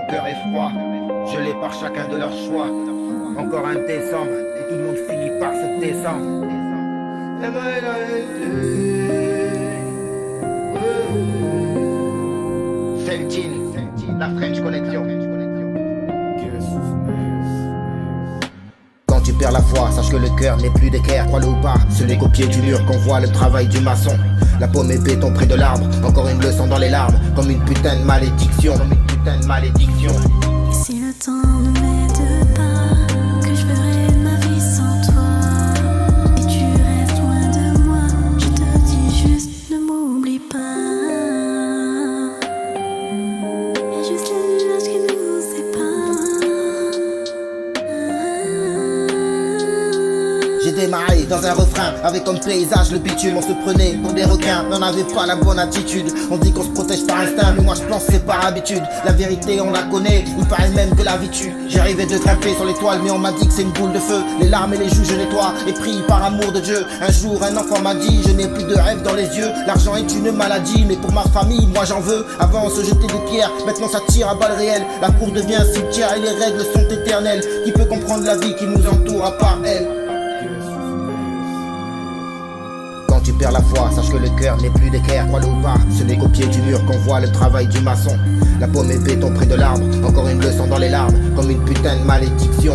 cœur est froid, gelé par chacun de leurs choix. Encore un décembre, et tout le monde finit par se descendre. Celtine, la French Connection. Quand tu perds la foi, sache que le cœur n'est plus d'équerre, crois-le ou pas. Ce n'est qu'au pied du mur qu'on voit le travail du maçon. La paume est béton près de l'arbre, encore une leçon dans les larmes, comme une putain de malédiction, comme une putain de malédiction. Et si le temps ne m'aide pas, que je ferai de ma vie sans toi? Et tu restes loin de moi, je te dis juste ne m'oublie pas. Et juste les nuages qui nous séparent. J'ai démarré dans un refrain, avec comme paysage le bitume. On se prenait pour des requins, mais on n'avait pas la bonne attitude. On dit qu'on se protège par instinct, mais moi je pense que c'est par habitude. La vérité on la connaît, il paraît même que la vie tue. J'ai rêvé de grimper sur l'étoile, mais on m'a dit que c'est une boule de feu. Les larmes et les joues je nettoie, et prie par amour de Dieu. Un jour un enfant m'a dit, je n'ai plus de rêve dans les yeux. L'argent est une maladie, mais pour ma famille, moi j'en veux. Avant on se jetait des pierres, maintenant ça tire à balles réelles. La cour devient un cimetière et les règles sont éternelles. Qui peut comprendre la vie qui nous entoure à part elle? Quand tu perds la foi, sache que le cœur n'est plus d'équerre, crois-le ou pas. Ce n'est qu'au pied du mur qu'on voit le travail du maçon. La paume est béton près de l'arbre, encore une leçon dans les larmes, comme une putain de malédiction.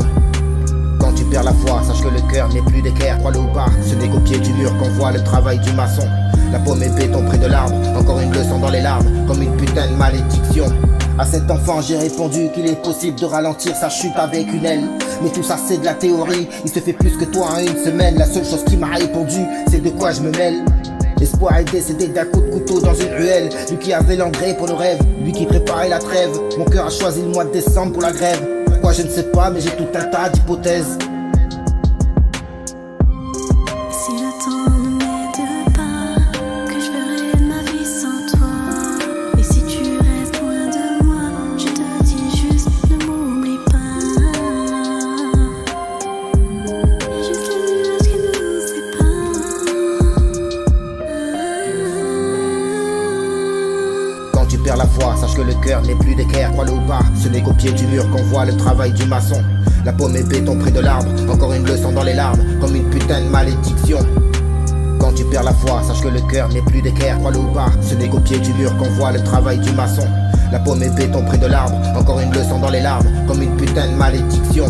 Quand tu perds la foi, sache que le cœur n'est plus d'équerre, crois-le ou pas. Ce n'est qu'au pied du mur qu'on voit le travail du maçon. La paume est béton près de l'arbre, encore une leçon dans les larmes, comme une putain de malédiction. À cet enfant j'ai répondu qu'il est possible de ralentir sa chute avec une aile. Mais tout ça c'est de la théorie, il se fait plus que toi en une semaine. La seule chose qui m'a répondu, c'est de quoi je me mêle. L'espoir est décédé d'un coup de couteau dans une ruelle. Lui qui avait l'engrais pour nos rêves, lui qui préparait la trêve. Mon cœur a choisi le mois de décembre pour la grève. Pourquoi je ne sais pas, mais j'ai tout un tas d'hypothèses. Et si le temps ne m'aide pas, que je ferai de ma vie sans toi? Et si tu restes loin de moi, je te dis juste ne m'oublie pas. Et juste les nuages qui nous séparent. Quand tu perds la foi, sache que le cœur n'est plus d'équerre, crois-le ou pas. Ce n'est qu'au pied du mur qu'on voit le travail du maçon. La paume est béton près de l'arbre, encore une leçon dans les larmes, comme une putain de malédiction. Quand tu perds la foi, sache que le cœur n'est plus d'équerre, crois-le ou pas. Ce n'est qu'au pied du mur qu'on voit le travail du maçon. La paume est béton près de l'arbre, encore une leçon dans les larmes, comme une putain de malédiction.